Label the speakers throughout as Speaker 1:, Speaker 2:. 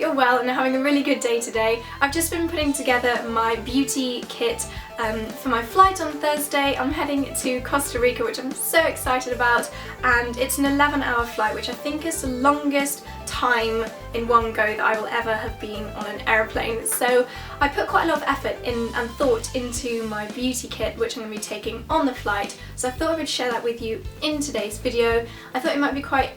Speaker 1: you're well and are having a really good day today. I've just been putting together my beauty kit for my flight on Thursday. I'm heading to Costa Rica, which I'm so excited about, and it's an 11-hour flight, which I think is the longest time in one go that I will ever have been on an aeroplane. So I put quite a lot of effort in and thought into my beauty kit, which I'm going to be taking on the flight. So I thought I would share that with you in today's video. I thought it might be quite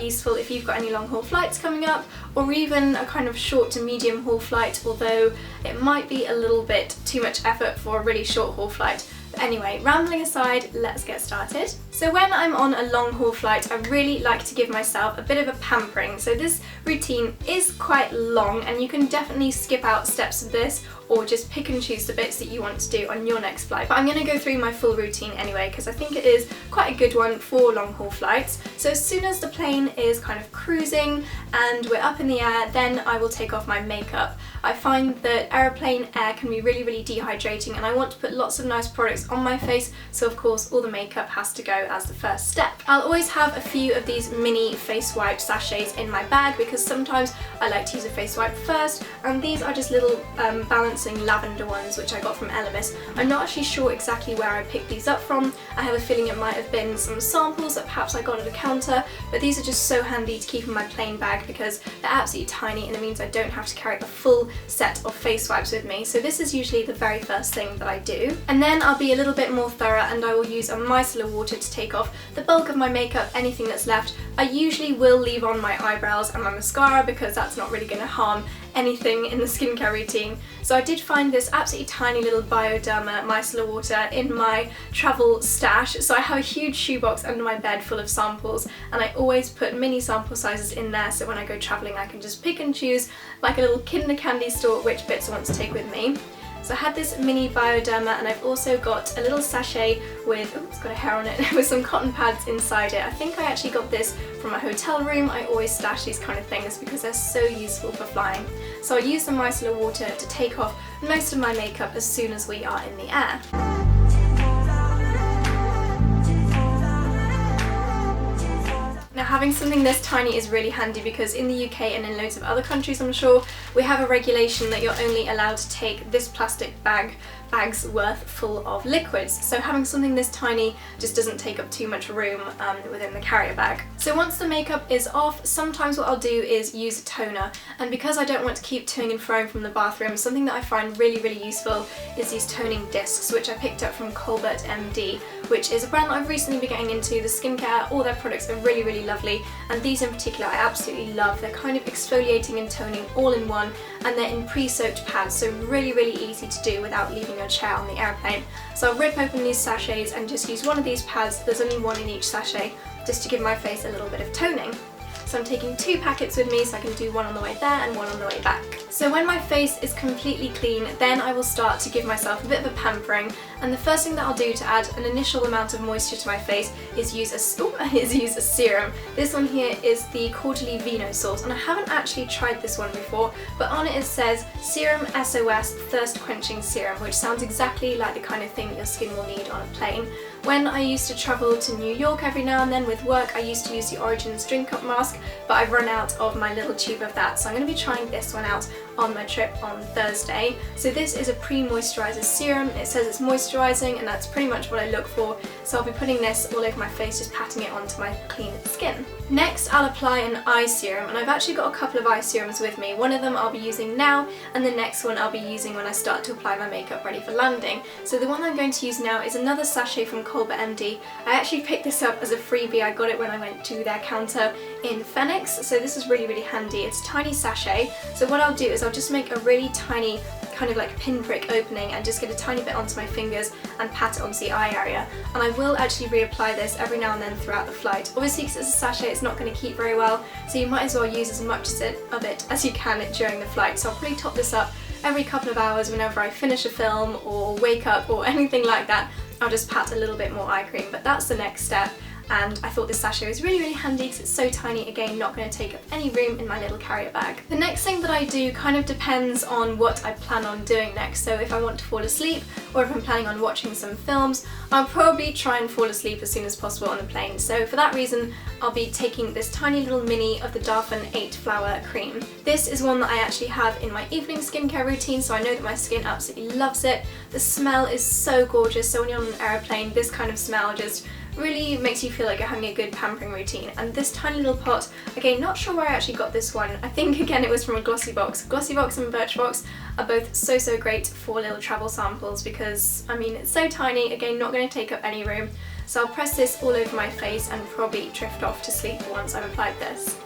Speaker 1: useful if you've got any long haul flights coming up, or even a kind of short to medium haul flight, although it might be a little bit too much effort for a really short haul flight. But anyway, rambling aside, let's get started. So when I'm on a long haul flight, I really like to give myself a bit of a pampering. So this routine is quite long and you can definitely skip out steps of this or just pick and choose the bits that you want to do on your next flight. But I'm going to go through my full routine anyway because I think it is quite a good one for long haul flights. So as soon as the plane is kind of cruising and we're up in the air, then I will take off my makeup. I find that aeroplane air can be really, really dehydrating and I want to put lots of nice products on my face, so of course all the makeup has to go as the first step. I'll always have a few of these mini face wipe sachets in my bag because sometimes I like to use a face wipe first, and these are just little balancing lavender ones which I got from Elemis. I'm not actually sure exactly where I picked these up from. I have a feeling it might have been some samples that perhaps I got at a counter, but these are just so handy to keep in my plane bag because they're absolutely tiny and it means I don't have to carry a full set of face wipes with me. So this is usually the very first thing that I do. And then I'll be a little bit more thorough and I will use a micellar water to take off the bulk of my makeup, anything that's left. I usually will leave on my eyebrows and my mascara because that's not really going to harm anything in the skincare routine. So I did find this absolutely tiny little Bioderma micellar water in my travel stash. So I have a huge shoebox under my bed full of samples and I always put mini sample sizes in there, so when I go travelling I can just pick and choose like a little Kinder Candy store which bits I want to take with me. So I had this mini Bioderma and I've also got a little sachet with, oh, it's got a hair on it, with some cotton pads inside it. I think I actually got this from my hotel room. I always stash these kind of things because they're so useful for flying. So I use the micellar water to take off most of my makeup as soon as we are in the air. Now having something this tiny is really handy because in the UK and in loads of other countries I'm sure, we have a regulation that you're only allowed to take this plastic bag's worth full of liquids. So having something this tiny just doesn't take up too much room within the carrier bag. So once the makeup is off, sometimes what I'll do is use a toner, and because I don't want to keep toing and froing from the bathroom, something that I find really, really useful is these toning discs, which I picked up from Colbert MD, which is a brand that I've recently been getting into. The skincare, all their products are really, really lovely, and these in particular I absolutely love. They're kind of exfoliating and toning all in one, and they're in pre-soaked pads, so really, really easy to do without leaving your chair on the airplane. So I'll rip open these sachets and just use one of these pads, there's only one in each sachet, just to give my face a little bit of toning. So I'm taking 2 packets with me so I can do one on the way there and one on the way back. So when my face is completely clean, then I will start to give myself a bit of a pampering, and the first thing that I'll do to add an initial amount of moisture to my face is use a serum. This one here is the Quarterly Vino Source, and I haven't actually tried this one before, but on it says Serum SOS Thirst Quenching Serum, which sounds exactly like the kind of thing that your skin will need on a plane. When I used to travel to New York every now and then with work, I used to use the Origins Drink Cup mask, but I've run out of my little tube of that, so I'm going to be trying this one out on my trip on Thursday. So this is a pre-moisturizer serum. It says it's moisturizing and that's pretty much what I look for, so I'll be putting this all over my face, just patting it onto my clean skin. Next I'll apply an eye serum, and I've actually got a couple of eye serums with me. One of them I'll be using now and the next one I'll be using when I start to apply my makeup ready for landing. So the one I'm going to use now is another sachet from Colbert MD. I actually picked this up as a freebie. I got it when I went to their counter in Phoenix, so this is really, really handy. It's a tiny sachet, so what I'll do is I'll just make a really tiny kind of like pinprick opening and just get a tiny bit onto my fingers and pat it onto the eye area. And I will actually reapply this every now and then throughout the flight. Obviously because it's a sachet it's not going to keep very well, so you might as well use as much of it as you can during the flight. So I'll probably top this up every couple of hours whenever I finish a film or wake up or anything like that. I'll just pat a little bit more eye cream, but that's the next step. and I thought this sachet was really handy because it's so tiny, again not going to take up any room in my little carrier bag. The next thing that I do kind of depends on what I plan on doing next, so if I want to fall asleep or if I'm planning on watching some films, I'll probably try and fall asleep as soon as possible on the plane. So for that reason I'll be taking this tiny little mini of the Darphin 8 flower cream. This is one that I actually have in my evening skincare routine, so I know that my skin absolutely loves it. The smell is so gorgeous, so when you're on an aeroplane this kind of smell just really makes you feel like you're having a good pampering routine. And this tiny little pot, again not sure where I actually got this one, I think again it was from a Glossy Box. Glossy Box and Birchbox are both so great for little travel samples because I mean it's so tiny, again not going to take up any room. So I'll press this all over my face and probably drift off to sleep once I've applied this.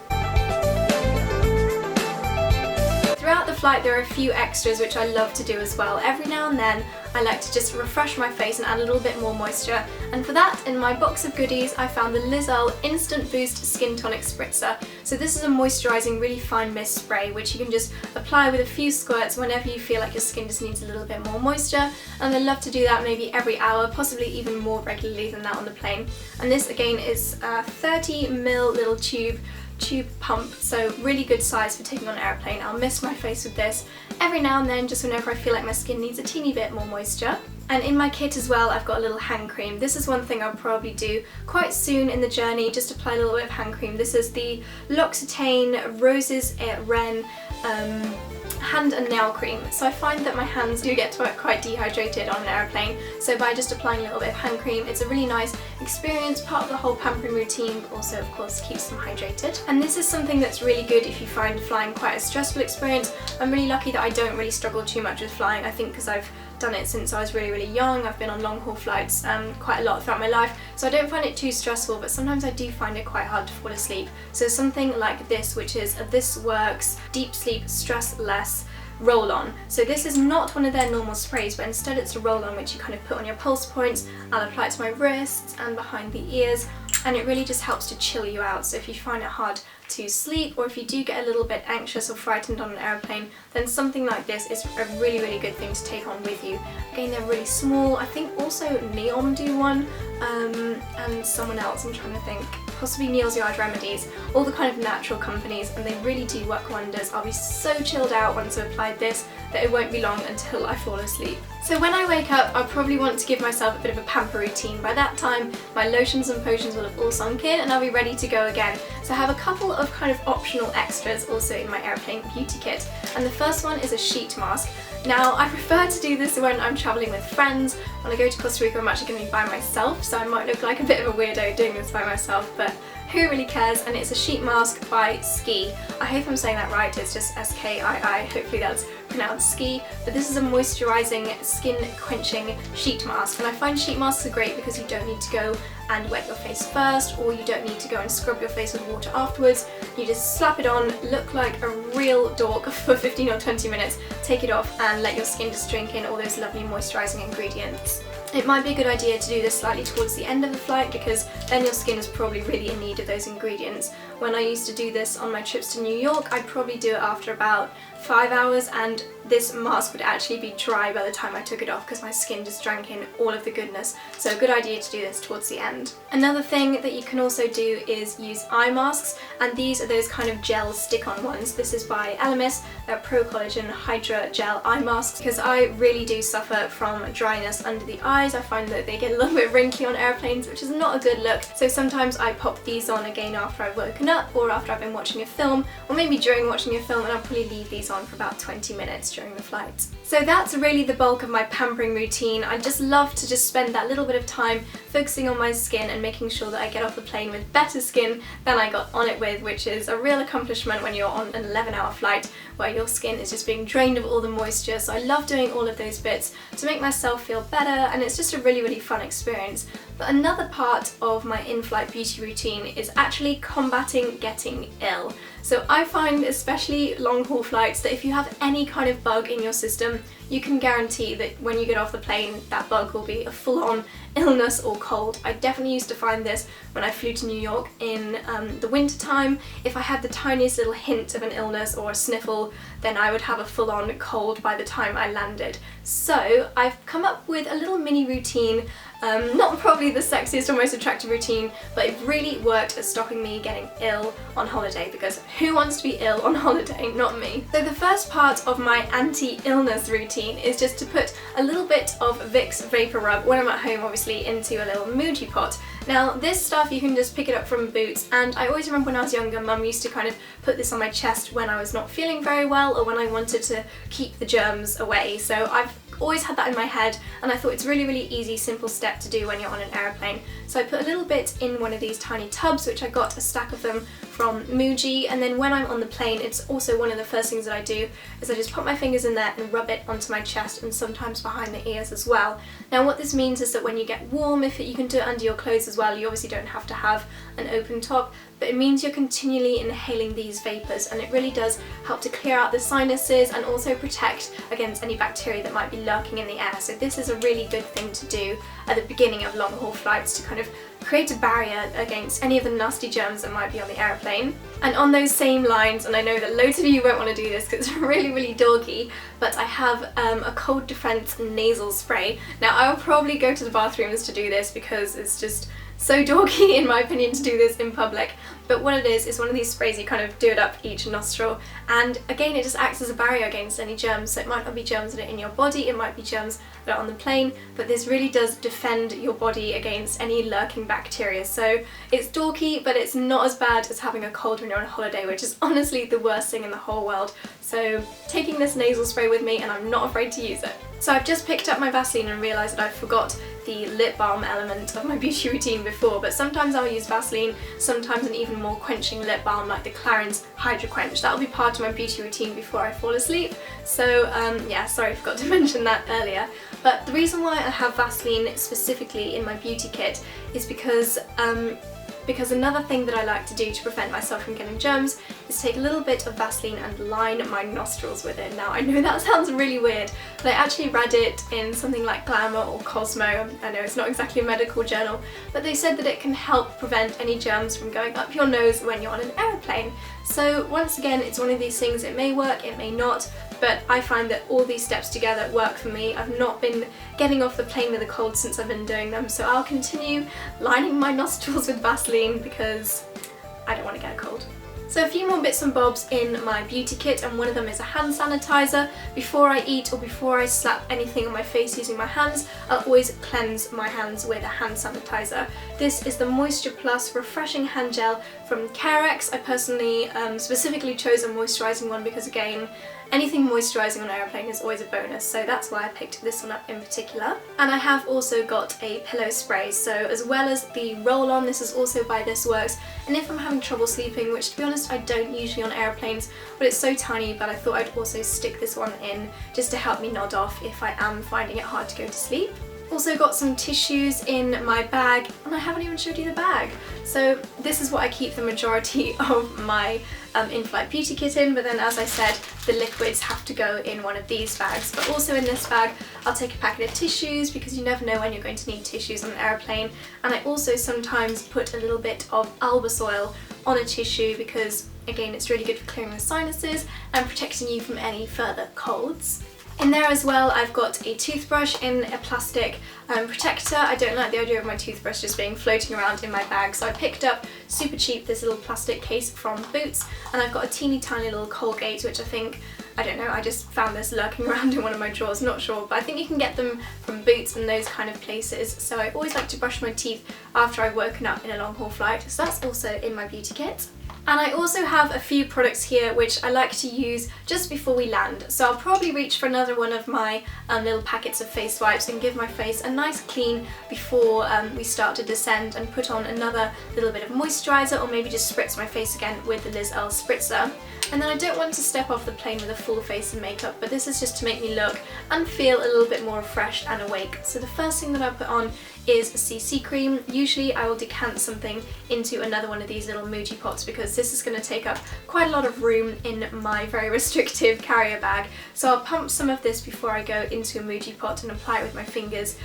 Speaker 1: Throughout the flight there are a few extras which I love to do as well. Every now and then I like to just refresh my face and add a little bit more moisture, and for that in my box of goodies I found the Lizel Instant Boost Skin Tonic Spritzer. So this is a moisturising really fine mist spray which you can just apply with a few squirts whenever you feel like your skin just needs a little bit more moisture, and I love to do that maybe every hour, possibly even more regularly than that on the plane. And this again is a 30ml little tube pump, so really good size for taking on an airplane. I'll mist my face with this every now and then just whenever I feel like my skin needs a teeny bit more moisture. And in my kit as well I've got a little hand cream. This is one thing I'll probably do quite soon in the journey, just apply a little bit of hand cream. This is the L'Occitane Roses et Rennes hand and nail cream. So I find that my hands do get quite dehydrated on an airplane, so by just applying a little bit of hand cream it's a really nice experience, part of the whole pampering routine, but also of course keeps them hydrated. And this is something that's really good if you find flying quite a stressful experience. I'm really lucky that I don't really struggle too much with flying, I think because I've done it since I was really young. I've been on long haul flights quite a lot throughout my life, so I don't find it too stressful, but sometimes I do find it quite hard to fall asleep. So something like this, which is a This Works Deep Sleep Stress Less roll-on. So this is not one of their normal sprays, but instead it's a roll-on which you kind of put on your pulse points. I'll apply it to my wrists and behind the ears, and it really just helps to chill you out. So if you find it hard to sleep, or if you do get a little bit anxious or frightened on an airplane, then something like this is a really good thing to take on with you. Again, they're really small. I think also Neom do one, and someone else, I'm trying to think, possibly Neil's Yard Remedies, all the kind of natural companies, and they really do work wonders. I'll be so chilled out once I've applied this that it won't be long until I fall asleep. So when I wake up, I'll probably want to give myself a bit of a pamper routine. By that time, my lotions and potions will have all sunk in and I'll be ready to go again. So I have a couple of kind of optional extras also in my airplane beauty kit. And the first one is a sheet mask. Now, I prefer to do this when I'm travelling with friends. When I go to Costa Rica, I'm actually going to be by myself, so I might look like a bit of a weirdo doing this by myself, but who really cares? And it's a sheet mask by Ski. I hope I'm saying that right, it's just SKII, hopefully that's pronounced Ski. But this is a moisturising, skin quenching sheet mask, and I find sheet masks are great because you don't need to go and wet your face first, or you don't need to go and scrub your face with water afterwards. You just slap it on, look like a real dork for 15 or 20 minutes, take it off and let your skin just drink in all those lovely moisturising ingredients. It might be a good idea to do this slightly towards the end of the flight because then your skin is probably really in need of those ingredients. When I used to do this on my trips to New York, I'd probably do it after about 5 hours, and this mask would actually be dry by the time I took it off because my skin just drank in all of the goodness. So a good idea to do this towards the end. Another thing that you can also do is use eye masks, and these are those kind of gel stick-on ones. This is by Elemis, their Pro Collagen Hydra Gel Eye Masks, because I really do suffer from dryness under the eyes. I find that they get a little bit wrinkly on airplanes, which is not a good look. So sometimes I pop these on again after I've woken up, or after I've been watching a film, or maybe during watching a film, and I'll probably leave these on for about 20 minutes during the flight. So that's really the bulk of my pampering routine. I just love to just spend that little bit of time focusing on my skin and making sure that I get off the plane with better skin than I got on it with, which is a real accomplishment when you're on an 11-hour flight where your skin is just being drained of all the moisture. So I love doing all of those bits to make myself feel better, and it's just a really fun experience. But another part of my in-flight beauty routine is actually combating getting ill. So I find, especially long-haul flights, that if you have any kind of bug in your system, you can guarantee that when you get off the plane, that bug will be a full-on illness or cold. I definitely used to find this when I flew to New York in the winter time. If I had the tiniest little hint of an illness or a sniffle, then I would have a full-on cold by the time I landed. So I've come up with a little mini routine Not probably the sexiest or most attractive routine, but it really worked at stopping me getting ill on holiday, because who wants to be ill on holiday? Not me. So the first part of my anti-illness routine is just to put a little bit of Vicks Vaporub, when I'm at home obviously, into a little Muji pot. Now this stuff you can just pick it up from Boots, and I always remember when I was younger, Mum used to kind of put this on my chest when I was not feeling very well or when I wanted to keep the germs away. So I've always had that in my head, and I thought it's a really easy, simple step to do when you're on an aeroplane. So I put a little bit in one of these tiny tubs, which I got a stack of them from Muji, and then when I'm on the plane, it's also one of the first things that I do is I just put my fingers in there and rub it onto my chest and sometimes behind the ears as well. Now what this means is that when you get warm, you can do it under your clothes as well, you obviously don't have to have an open top, but it means you're continually inhaling these vapours, and it really does help to clear out the sinuses and also protect against any bacteria that might be lurking in the air. So this is a really good thing to do at the beginning of long haul flights to kind of create a barrier against any of the nasty germs that might be on the aeroplane. And on those same lines, and I know that loads of you won't want to do this because it's really dorky, but I have a cold defense nasal spray. Now I will probably go to the bathrooms to do this because it's just so dorky in my opinion to do this in public, but what it is one of these sprays. You kind of do it up each nostril, and again it just acts as a barrier against any germs. So it might not be germs that are in your body, it might be germs that are on the plane, but this really does defend your body against any lurking bacteria. So it's dorky, but it's not as bad as having a cold when you're on a holiday, which is honestly the worst thing in the whole world. So taking this nasal spray with me, and I'm not afraid to use it. So I've just picked up my Vaseline and realised that I forgot the lip balm element of my beauty routine before, but sometimes I'll use Vaseline, sometimes an even more quenching lip balm like the Clarins Hydro Quench. That'll be part of my beauty routine before I fall asleep. So yeah, sorry I forgot to mention that earlier. But the reason why I have Vaseline specifically in my beauty kit is because another thing that I like to do to prevent myself from getting germs is take a little bit of Vaseline and line my nostrils with it. Now I know that sounds really weird, but I actually read it in something like Glamour or Cosmo. I know it's not exactly a medical journal, but they said that it can help prevent any germs from going up your nose when you're on an aeroplane. So once again, it's one of these things, it may work, it may not, but I find that all these steps together work for me. I've not been getting off the plane with a cold since I've been doing them, so I'll continue lining my nostrils with Vaseline because I don't want to get a cold. So a few more bits and bobs in my beauty kit, and one of them is a hand sanitizer. Before I eat or before I slap anything on my face using my hands, I'll always cleanse my hands with a hand sanitizer. This is the Moisture Plus Refreshing Hand Gel from Carex. I personally specifically chose a moisturising one because again, anything moisturising on an aeroplane is always a bonus, so that's why I picked this one up in particular. And I have also got a pillow spray, so as well as the roll-on, this is also by This Works, and if I'm having trouble sleeping, which to be honest I don't usually on aeroplanes, but it's so tiny, but I thought I'd also stick this one in just to help me nod off if I am finding it hard to go to sleep. Also got some tissues in my bag, and I haven't even showed you the bag. So this is what I keep the majority of my in-flight beauty kit in, but then as I said, the liquids have to go in one of these bags. But also in this bag, I'll take a packet of tissues because you never know when you're going to need tissues on an aeroplane. And I also sometimes put a little bit of albus oil on a tissue because again, it's really good for clearing the sinuses and protecting you from any further colds. In there as well, I've got a toothbrush in a plastic protector. I don't like the idea of my toothbrush just being floating around in my bag, so I picked up, super cheap, this little plastic case from Boots, and I've got a teeny tiny little Colgate, which I don't know, I just found this lurking around in one of my drawers, not sure, but I think you can get them from Boots and those kind of places. So I always like to brush my teeth after I've woken up in a long haul flight, so that's also in my beauty kit. And I also have a few products here which I like to use just before we land. So I'll probably reach for another one of my little packets of face wipes and give my face a nice clean before we start to descend, and put on another little bit of moisturiser, or maybe just spritz my face again with the Liz Earle spritzer. And then I don't want to step off the plane with a full face of makeup, but this is just to make me look and feel a little bit more refreshed and awake. So the first thing that I put on is a CC cream. Usually I will decant something into another one of these little Muji pots because this is going to take up quite a lot of room in my very restrictive carrier bag. So I'll pump some of this before I go into a Muji pot and apply it with my fingers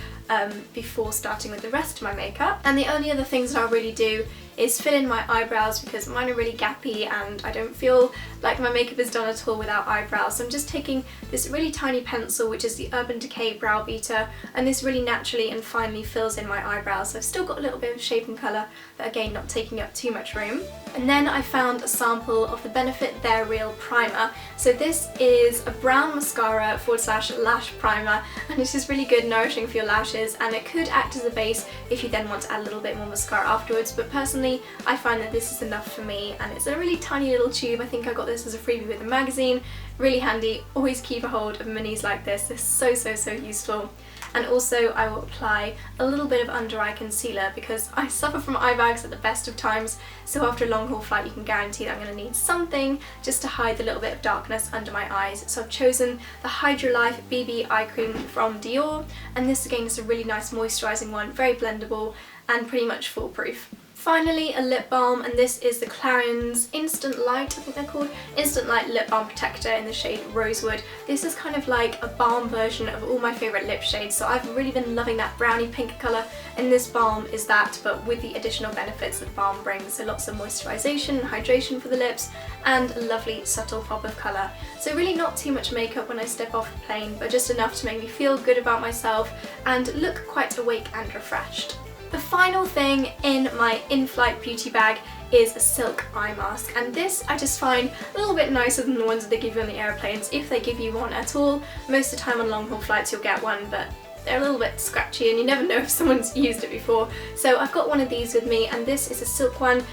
Speaker 1: before starting with the rest of my makeup. And the only other things that I'll really do is fill in my eyebrows because mine are really gappy and I don't feel like my makeup is done at all without eyebrows. So I'm just taking this really tiny pencil, which is the Urban Decay Brow Beater, and this really naturally and finely fills in my eyebrows. So I've still got a little bit of shape and colour, but again not taking up too much room. And then I found a sample of the Benefit They're Real Primer. So this is a brown mascara / lash primer, and it's just really good, nourishing for your lashes, and it could act as a base if you then want to add a little bit more mascara afterwards, but personally I find that this is enough for me, and it's a really tiny little tube. I think I got this as a freebie with a magazine. Really handy, always keep a hold of minis like this, they're so useful. And also I will apply a little bit of under eye concealer because I suffer from eye bags at the best of times, so after a long haul flight you can guarantee that I'm going to need something just to hide the little bit of darkness under my eyes. So I've chosen the Hydra Life BB Eye Cream from Dior, and this again is a really nice moisturising one, very blendable and pretty much foolproof. Finally, a lip balm, and this is the Clarins Instant Light, I think they're called, Instant Light Lip Balm Protector in the shade Rosewood. This is kind of like a balm version of all my favourite lip shades, so I've really been loving that brownie pink colour, and this balm is that, but with the additional benefits that the balm brings, so lots of moisturisation and hydration for the lips, and a lovely subtle pop of colour. So really not too much makeup when I step off the plane, but just enough to make me feel good about myself and look quite awake and refreshed. The final thing in my in-flight beauty bag is a silk eye mask, and this I just find a little bit nicer than the ones that they give you on the airplanes, if they give you one at all. Most of the time on long haul flights you'll get one, but they're a little bit scratchy and you never know if someone's used it before. So I've got one of these with me, and this is a silk one,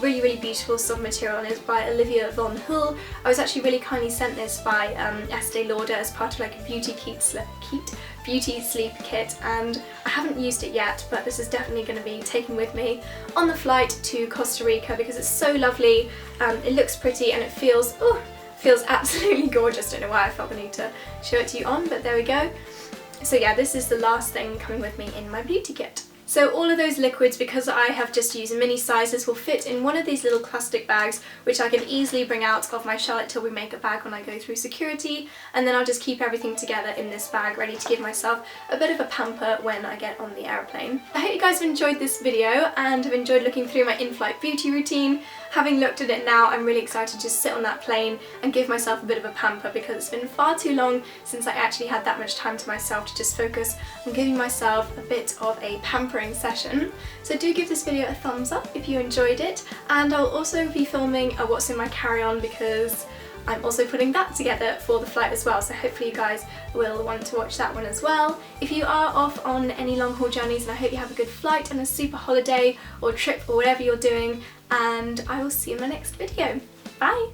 Speaker 1: really beautiful soft material, and it's by Olivia von Hull. I was actually really kindly sent this by Estee Lauder as part of like a beauty sleep kit, and I haven't used it yet, but this is definitely going to be taken with me on the flight to Costa Rica because it's so lovely, it looks pretty, and it feels absolutely gorgeous. Don't know why I felt the need to show it to you on, but there we go. So yeah, this is the last thing coming with me in my beauty kit. So all of those liquids, because I have just used mini sizes, will fit in one of these little plastic bags, which I can easily bring out of my Charlotte Tilbury makeup bag when I go through security, and then I'll just keep everything together in this bag, ready to give myself a bit of a pamper when I get on the airplane. I hope you guys have enjoyed this video and have enjoyed looking through my in-flight beauty routine. Having looked at it now, I'm really excited to just sit on that plane and give myself a bit of a pamper, because it's been far too long since I actually had that much time to myself to just focus on giving myself a bit of a pampering session. So do give this video a thumbs up if you enjoyed it, and I'll also be filming a what's in my carry-on because I'm also putting that together for the flight as well, so hopefully you guys will want to watch that one as well. If you are off on any long haul journeys, and I hope you have a good flight and a super holiday or trip or whatever you're doing, and I will see you in my next video. Bye!